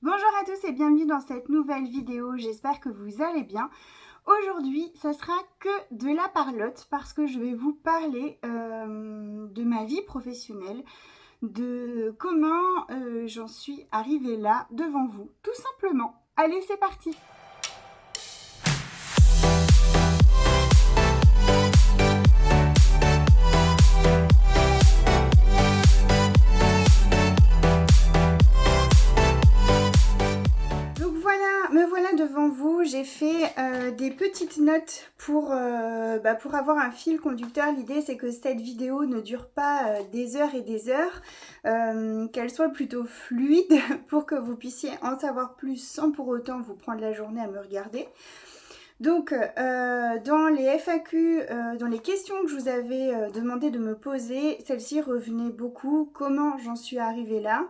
Bonjour à tous et bienvenue dans cette nouvelle vidéo, j'espère que vous allez bien. Aujourd'hui, ça sera que de la parlotte parce que je vais vous parler de ma vie professionnelle, de comment j'en suis arrivée là devant vous, tout simplement. Allez, c'est parti! Me voilà devant vous, j'ai fait des petites notes pour avoir un fil conducteur. L'idée c'est que cette vidéo ne dure pas des heures et des heures, qu'elle soit plutôt fluide pour que vous puissiez en savoir plus sans pour autant vous prendre la journée à me regarder. Donc dans les FAQ, dans les questions que je vous avais demandé de me poser, celle-ci revenait beaucoup. Comment j'en suis arrivée là ?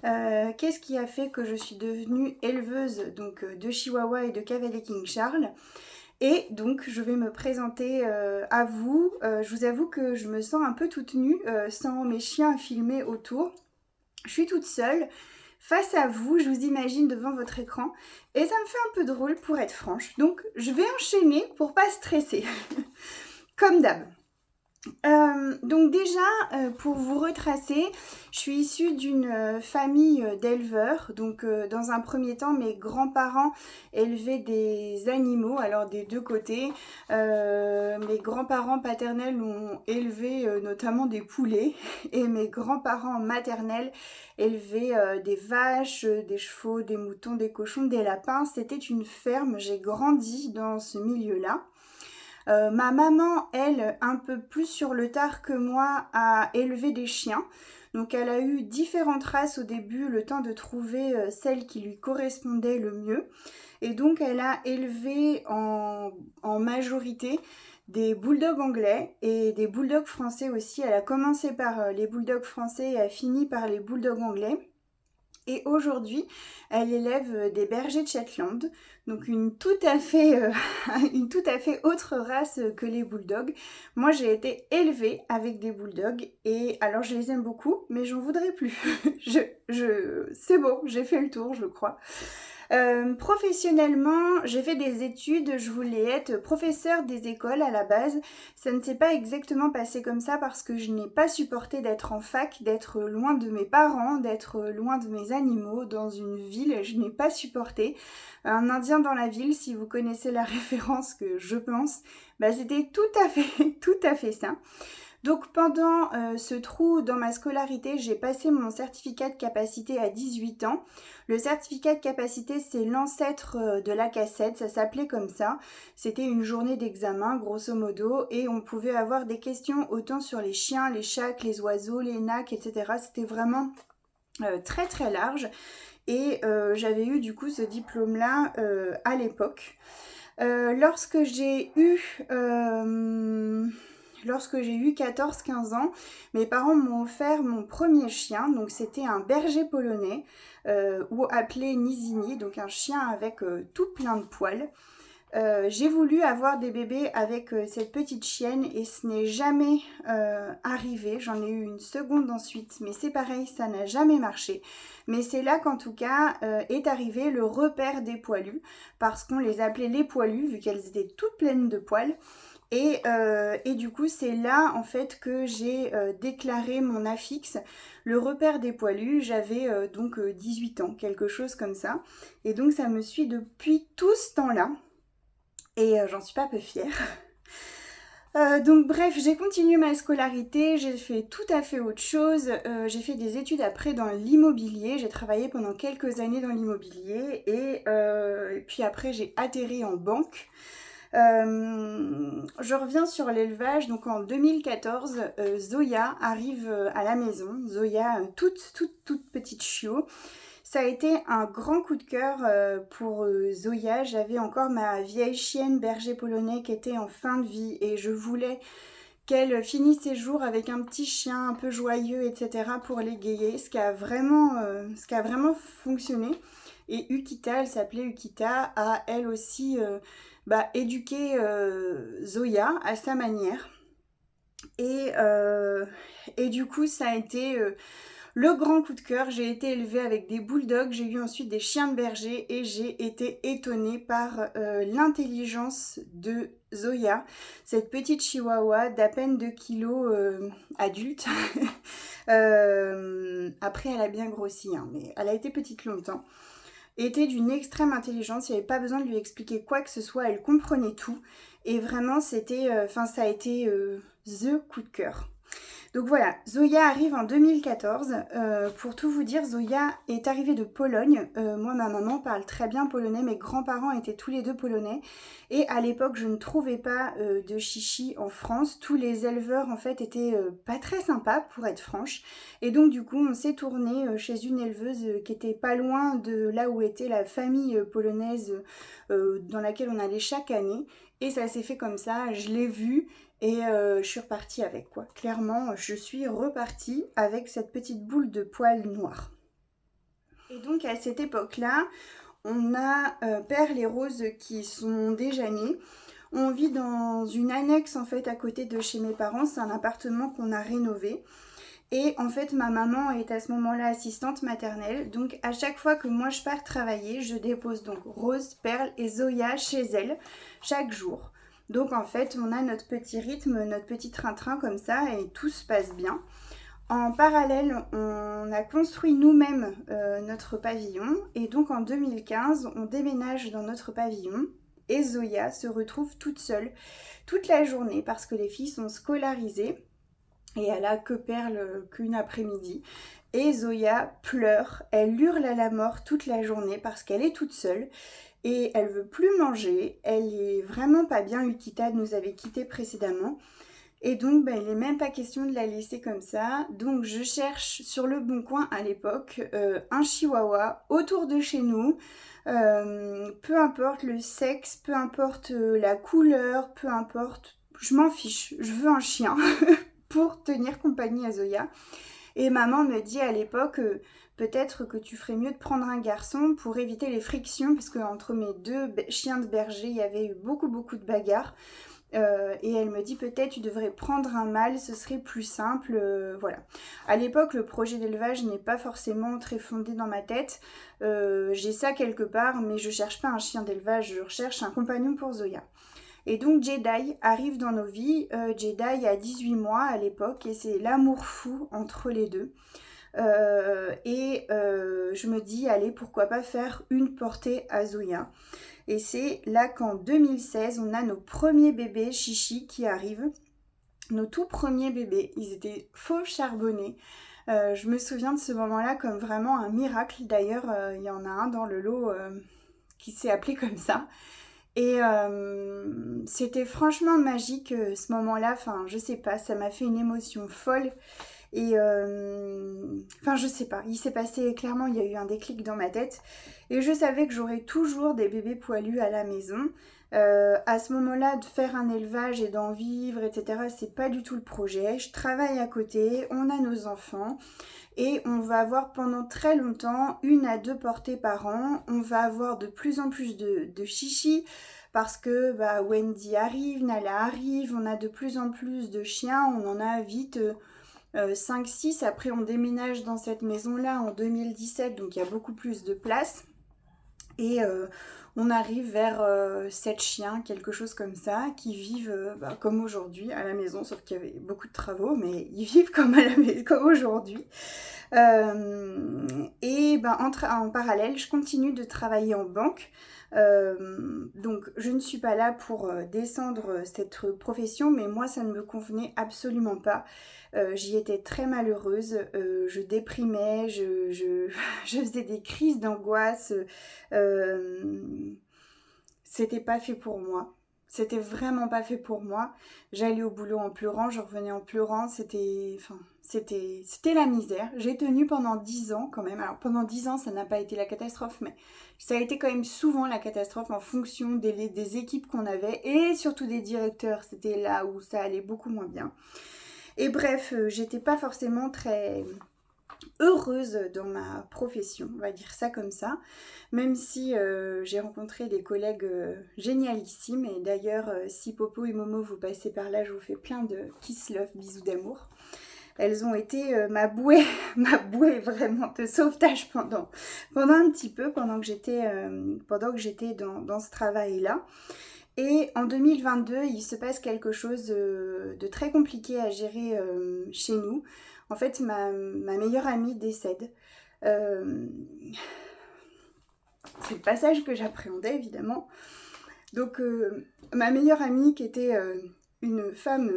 Qu'est-ce qui a fait que je suis devenue éleveuse donc, de Chihuahua et de Cavalier King Charles? Et donc je vais me présenter à vous. Je vous avoue que je me sens un peu toute nue sans mes chiens à filmer autour. Je suis toute seule face à vous, je vous imagine devant votre écran et ça me fait un peu drôle pour être franche. Donc je vais enchaîner pour pas stresser, comme d'hab. Donc déjà, pour vous retracer, je suis issue d'une famille d'éleveurs. Donc dans un premier temps, mes grands-parents élevaient des animaux, alors des deux côtés. Mes grands-parents paternels ont élevé notamment des poulets et mes grands-parents maternels élevaient des vaches, des chevaux, des moutons, des cochons, des lapins. C'était une ferme, j'ai grandi dans ce milieu-là. Ma maman, elle, un peu plus sur le tard que moi, a élevé des chiens. Donc elle a eu différentes races au début, le temps de trouver celle qui lui correspondait le mieux. Et donc elle a élevé en majorité des bulldogs anglais et des bulldogs français aussi. Elle a commencé par les bulldogs français et a fini par les bulldogs anglais. Et aujourd'hui, elle élève des bergers de Shetland, donc une tout à fait autre race que les bulldogs. Moi, j'ai été élevée avec des bulldogs et alors je les aime beaucoup, mais j'en voudrais plus. C'est bon, j'ai fait le tour, je crois. Professionnellement, j'ai fait des études, je voulais être professeure des écoles à la base. Ça ne s'est pas exactement passé comme ça parce que je n'ai pas supporté d'être en fac, d'être loin de mes parents, d'être loin de mes animaux dans une ville, je n'ai pas supporté. Un Indien dans la ville, si vous connaissez la référence que je pense, c'était tout à fait ça. Donc pendant ce trou dans ma scolarité, j'ai passé mon certificat de capacité à 18 ans. Le certificat de capacité, c'est l'ancêtre de la cassette, ça s'appelait comme ça. C'était une journée d'examen, grosso modo, et on pouvait avoir des questions autant sur les chiens, les chats, les oiseaux, les nacs, etc. C'était vraiment très très large. Et j'avais eu du coup ce diplôme-là à l'époque. Lorsque j'ai eu 14-15 ans, mes parents m'ont offert mon premier chien, donc c'était un berger polonais, ou appelé Nizini, donc un chien avec tout plein de poils. J'ai voulu avoir des bébés avec cette petite chienne et ce n'est jamais arrivé. J'en ai eu une seconde ensuite, mais c'est pareil, ça n'a jamais marché. Mais c'est là qu'en tout cas est arrivé le repère des poilus, parce qu'on les appelait les poilus, vu qu'elles étaient toutes pleines de poils. Et du coup, c'est là en fait que j'ai déclaré mon affixe, le repère des poilus. J'avais donc 18 ans, quelque chose comme ça. Et donc ça me suit depuis tout ce temps-là. Et j'en suis pas peu fière. Donc bref, j'ai continué ma scolarité, j'ai fait tout à fait autre chose. J'ai fait des études après dans l'immobilier. J'ai travaillé pendant quelques années dans l'immobilier. Et puis après, j'ai atterri en banque. Je reviens sur l'élevage. Donc en 2014, Zoya arrive à la maison. Zoya, toute petite chiot. Ça a été un grand coup de cœur pour Zoya. J'avais encore ma vieille chienne berger polonais qui était en fin de vie et je voulais qu'elle finisse ses jours avec un petit chien un peu joyeux, etc. pour l'égayer, ce qui a vraiment fonctionné. Et Ukita, elle s'appelait Ukita, a elle aussi éduqué Zoya à sa manière. Et du coup, ça a été Le grand coup de cœur, j'ai été élevée avec des bulldogs, j'ai eu ensuite des chiens de berger et j'ai été étonnée par l'intelligence de Zoya, cette petite chihuahua d'à peine 2 kilos adulte. Après, elle a bien grossi, hein, mais elle a été petite longtemps. Était d'une extrême intelligence, il n'y avait pas besoin de lui expliquer quoi que ce soit, elle comprenait tout. Et vraiment, c'était, ça a été the coup de cœur. Donc voilà, Zoya arrive en 2014. Pour tout vous dire, Zoya est arrivée de Pologne. Moi, ma maman parle très bien polonais. Mes grands-parents étaient tous les deux polonais. Et à l'époque, je ne trouvais pas de chichi en France. Tous les éleveurs, en fait, étaient pas très sympas, pour être franche. Et donc, du coup, on s'est tourné chez une éleveuse qui était pas loin de là où était la famille polonaise dans laquelle on allait chaque année. Et ça s'est fait comme ça, je l'ai vue. Et je suis repartie avec quoi. Clairement, je suis repartie avec cette petite boule de poils noirs. Et donc à cette époque-là, on a Perle et Rose qui sont déjà nés. On vit dans une annexe en fait à côté de chez mes parents. C'est un appartement qu'on a rénové. Et en fait, ma maman est à ce moment-là assistante maternelle. Donc à chaque fois que moi je pars travailler, je dépose donc Rose, Perle et Zoya chez elle chaque jour. Donc en fait, on a notre petit rythme, notre petit train-train comme ça et tout se passe bien. En parallèle, on a construit nous-mêmes notre pavillon et donc en 2015, on déménage dans notre pavillon et Zoya se retrouve toute seule toute la journée parce que les filles sont scolarisées et elle a que Perle qu'une après-midi. Et Zoya pleure, elle hurle à la mort toute la journée parce qu'elle est toute seule. Et elle veut plus manger, elle est vraiment pas bien. Ukita nous avait quittés précédemment. Et donc, il n'est même pas question de la laisser comme ça. Donc, je cherche sur le Bon Coin à l'époque un chihuahua autour de chez nous. Peu importe le sexe, peu importe la couleur, peu importe, je m'en fiche. Je veux un chien pour tenir compagnie à Zoya. Et maman me dit à l'époque, peut-être que tu ferais mieux de prendre un garçon pour éviter les frictions, parce qu'entre mes deux chiens de berger, il y avait eu beaucoup de bagarres. Et elle me dit peut-être tu devrais prendre un mâle, ce serait plus simple, voilà. À l'époque, le projet d'élevage n'est pas forcément très fondé dans ma tête. J'ai ça quelque part, mais je cherche pas un chien d'élevage, je recherche un compagnon pour Zoya. Et donc Jedi arrive dans nos vies. Jedi a 18 mois à l'époque et c'est l'amour fou entre les deux. Je me dis, allez, pourquoi pas faire une portée à Zoya. Et c'est là qu'en 2016, on a nos premiers bébés chichi qui arrivent. Nos tout premiers bébés, ils étaient faux charbonnés. Je me souviens de ce moment-là comme vraiment un miracle. D'ailleurs, il y en a un dans le lot qui s'est appelé comme ça. Et c'était franchement magique ce moment-là, enfin je sais pas, ça m'a fait une émotion folle. Et je sais pas, il s'est passé clairement, il y a eu un déclic dans ma tête. Et je savais que j'aurais toujours des bébés poilus à la maison. À ce moment-là, de faire un élevage et d'en vivre, etc., c'est pas du tout le projet. Je travaille à côté, on a nos enfants. Et on va avoir pendant très longtemps 1 à 2 portées par an. On va avoir de plus en plus de chichis parce que Wendy arrive, Nala arrive, on a de plus en plus de chiens, on en a vite 5-6. Après on déménage dans cette maison-là en 2017, donc il y a beaucoup plus de place. Et on arrive vers 7 chiens, quelque chose comme ça, qui vivent comme aujourd'hui à la maison, sauf qu'il y avait beaucoup de travaux, mais ils vivent comme aujourd'hui. En parallèle, je continue de travailler en banque. Donc je ne suis pas là pour descendre cette profession, mais moi ça ne me convenait absolument pas. J'y étais très malheureuse, je déprimais, je faisais des crises d'angoisse. C'était pas fait pour moi. C'était vraiment pas fait pour moi. J'allais au boulot en pleurant, je revenais en pleurant. C'était la misère. J'ai tenu pendant 10 ans quand même. Alors pendant 10 ans, ça n'a pas été la catastrophe, mais ça a été quand même souvent la catastrophe en fonction des équipes qu'on avait et surtout des directeurs. C'était là où ça allait beaucoup moins bien. Et bref, j'étais pas forcément très heureuse dans ma profession, on va dire ça comme ça, même si j'ai rencontré des collègues génialissimes. Et d'ailleurs si Popo et Momo vous passez par là, je vous fais plein de kiss love, bisous d'amour. elles ont été ma bouée, ma bouée vraiment de sauvetage pendant un petit peu, pendant que j'étais dans ce travail-là. Et en 2022, il se passe quelque chose de très compliqué à gérer chez nous. En fait, ma meilleure amie décède. C'est le passage que j'appréhendais, évidemment. Donc, ma meilleure amie, qui était une femme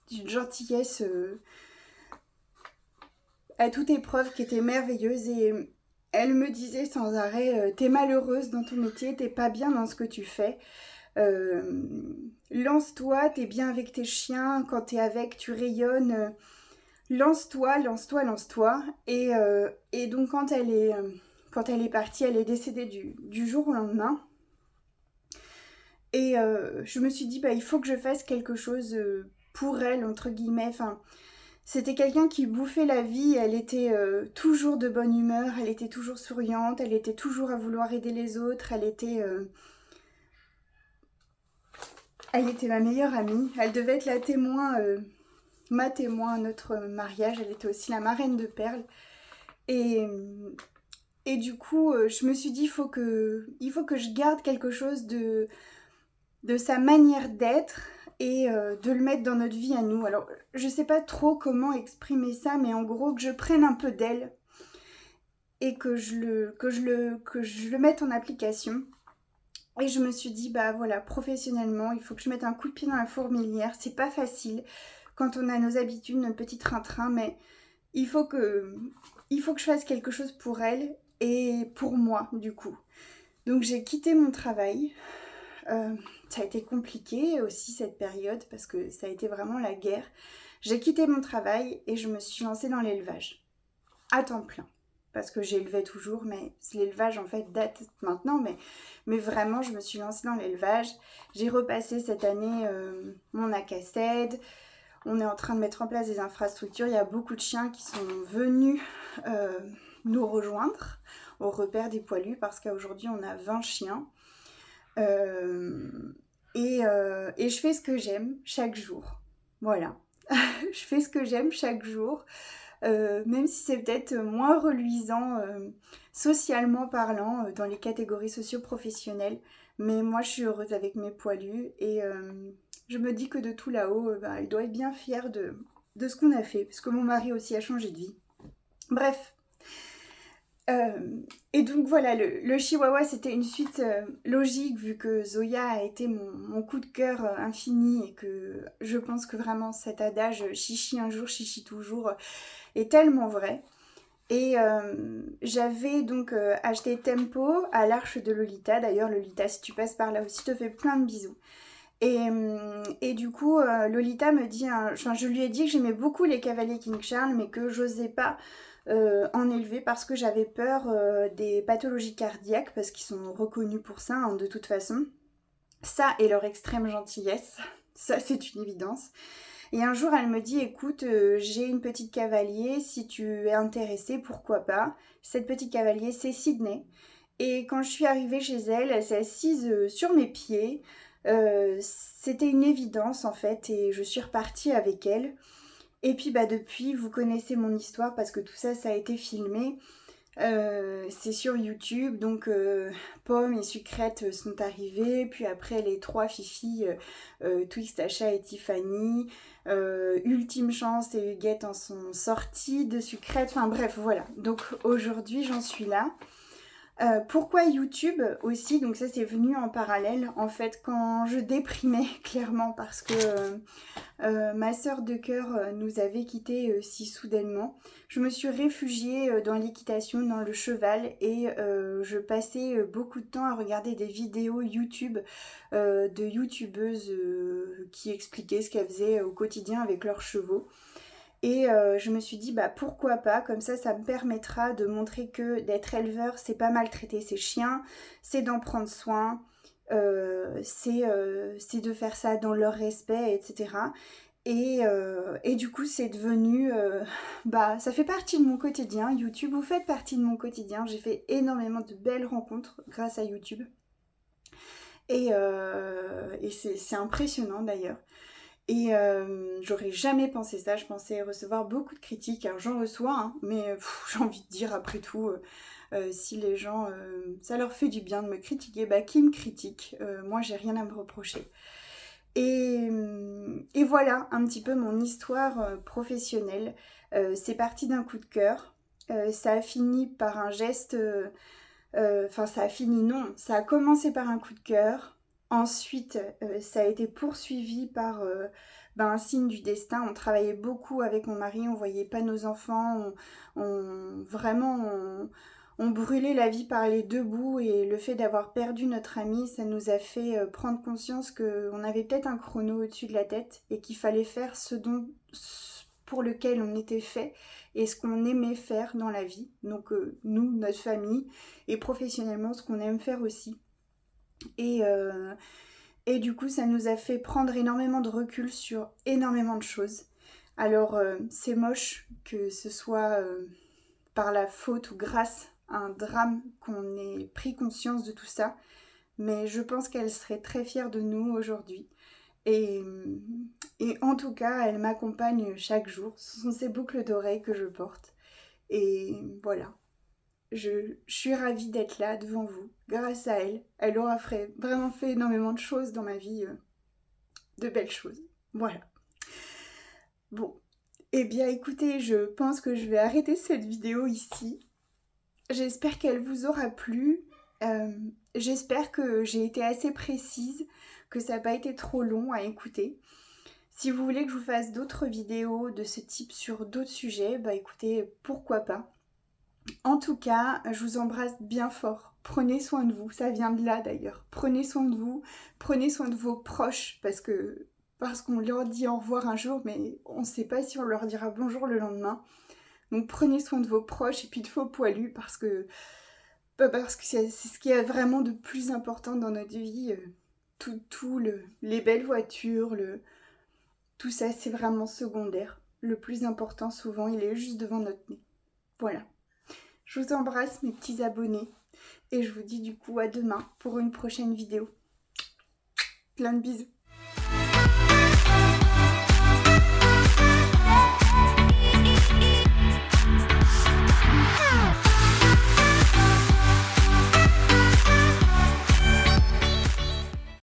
d'une gentillesse à toute épreuve, qui était merveilleuse, et elle me disait sans arrêt, t'es malheureuse dans ton métier, t'es pas bien dans ce que tu fais. Lance-toi, t'es bien avec tes chiens, quand t'es avec, tu rayonnes. Lance-toi, lance-toi, lance-toi. Et donc quand elle est partie, elle est décédée du jour au lendemain. Et je me suis dit, il faut que je fasse quelque chose pour elle, entre guillemets. Enfin, c'était quelqu'un qui bouffait la vie, elle était toujours de bonne humeur, elle était toujours souriante, elle était toujours à vouloir aider les autres, elle était ma meilleure amie. Elle devait être ma témoin à notre mariage, elle était aussi la marraine de Perle. Et du coup, je me suis dit, il faut que je garde quelque chose de sa manière d'être et de le mettre dans notre vie à nous. Alors, je sais pas trop comment exprimer ça, mais en gros, que je prenne un peu d'elle et que je le mette en application. Et je me suis dit, voilà, professionnellement, il faut que je mette un coup de pied dans la fourmilière. C'est pas facile quand on a nos habitudes, notre petit train-train, mais il faut que je fasse quelque chose pour elle et pour moi, du coup. Donc j'ai quitté mon travail. Ça a été compliqué aussi cette période parce que ça a été vraiment la guerre. J'ai quitté mon travail et je me suis lancée dans l'élevage. À temps plein. Parce que j'élevais toujours, mais l'élevage en fait date maintenant, mais vraiment je me suis lancée dans l'élevage. J'ai repassé cette année mon ACACED. On est en train de mettre en place des infrastructures. Il y a beaucoup de chiens qui sont venus nous rejoindre au repère des poilus parce qu'aujourd'hui on a 20 chiens. Et je fais ce que j'aime chaque jour. Voilà. Je fais ce que j'aime chaque jour. Même si c'est peut-être moins reluisant socialement parlant dans les catégories socio-professionnelles. Mais moi, je suis heureuse avec mes poilus et je me dis que de tout là-haut, elle doit être bien fière de ce qu'on a fait, parce que mon mari aussi a changé de vie. Bref. Et donc voilà, le Chihuahua, c'était une suite logique vu que Zoya a été mon coup de cœur infini et que je pense que vraiment cet adage chichi un jour, chichi toujours est tellement vrai. Et j'avais donc acheté Tempo à l'Arche de Lolita. D'ailleurs, Lolita, si tu passes par là aussi, te fais plein de bisous. Et du coup, Lolita me dit, je lui ai dit que j'aimais beaucoup les cavaliers King Charles, mais que j'osais pas en élever parce que j'avais peur des pathologies cardiaques, parce qu'ils sont reconnus pour ça, de toute façon. Ça et leur extrême gentillesse, ça c'est une évidence. Et un jour, elle me dit, écoute, j'ai une petite cavalier, si tu es intéressée, pourquoi pas. Cette petite cavalier, c'est Sydney. Et quand je suis arrivée chez elle, elle s'est assise sur mes pieds. C'était une évidence en fait, et je suis repartie avec elle. Et puis depuis, vous connaissez mon histoire parce que tout ça, ça a été filmé. C'est sur YouTube, donc Pomme et Sucrète sont arrivées, puis après les trois filles, Twix, Tasha et Tiffany, Ultime Chance et Huguette en sont sorties de Sucrète, enfin bref, voilà. Donc aujourd'hui, j'en suis là. Pourquoi YouTube aussi? Donc ça c'est venu en parallèle en fait quand je déprimais clairement parce que ma sœur de cœur nous avait quittés si soudainement. Je me suis réfugiée dans l'équitation, dans le cheval et je passais beaucoup de temps à regarder des vidéos YouTube de youtubeuses qui expliquaient ce qu'elles faisaient au quotidien avec leurs chevaux. Et je me suis dit, pourquoi pas, comme ça me permettra de montrer que d'être éleveur, c'est pas maltraiter ses chiens, c'est d'en prendre soin, c'est de faire ça dans leur respect, etc. Et du coup, c'est devenu, ça fait partie de mon quotidien. YouTube, vous faites partie de mon quotidien. J'ai fait énormément de belles rencontres grâce à YouTube. Et c'est impressionnant d'ailleurs. Et j'aurais jamais pensé ça, je pensais recevoir beaucoup de critiques, alors j'en reçois, hein, mais j'ai envie de dire après tout, si les gens, ça leur fait du bien de me critiquer, bah qui me critique, moi j'ai rien à me reprocher. Et voilà un petit peu mon histoire professionnelle. C'est parti d'un coup de cœur, ça a fini par un geste, enfin ça a fini non, ça a commencé par un coup de cœur. Ensuite, ça a été poursuivi par un signe du destin. On travaillait beaucoup avec mon mari, on voyait pas nos enfants, on brûlait la vie par les deux bouts et le fait d'avoir perdu notre ami, ça nous a fait prendre conscience qu'on avait peut-être un chrono au-dessus de la tête et qu'il fallait faire pour lequel on était fait et ce qu'on aimait faire dans la vie. Donc nous, notre famille et professionnellement ce qu'on aime faire aussi. Et, euh, et du coup, ça nous a fait prendre énormément de recul sur énormément de choses. Alors, c'est moche que ce soit par la faute ou grâce à un drame qu'on ait pris conscience de tout ça, mais je pense qu'elle serait très fière de nous aujourd'hui. Et, et en tout cas, elle m'accompagne chaque jour. Ce sont ces boucles d'oreilles que je porte. Et voilà. Je suis ravie d'être là devant vous. Grâce à elle, elle aura vraiment fait énormément de choses dans ma vie, de belles choses. Voilà. Bon. Eh bien écoutez, je pense que je vais arrêter cette vidéo ici. J'espère qu'elle vous aura plu. J'espère que j'ai été assez précise, que ça n'a pas été trop long à écouter. Si vous voulez que je vous fasse d'autres vidéos de ce type sur d'autres sujets, bah écoutez, pourquoi pas. En tout cas, je vous embrasse bien fort. Prenez soin de vous, ça vient de là d'ailleurs. Prenez soin de vous, prenez soin de vos proches parce qu'on leur dit au revoir un jour, mais on ne sait pas si on leur dira bonjour le lendemain. Donc prenez soin de vos proches et puis de vos poilus parce que c'est ce qui est vraiment de plus important dans notre vie. Les belles voitures, tout ça c'est vraiment secondaire. Le plus important souvent il est juste devant notre nez. Voilà. Je vous embrasse mes petits abonnés et je vous dis du coup à demain pour une prochaine vidéo. Plein de bisous.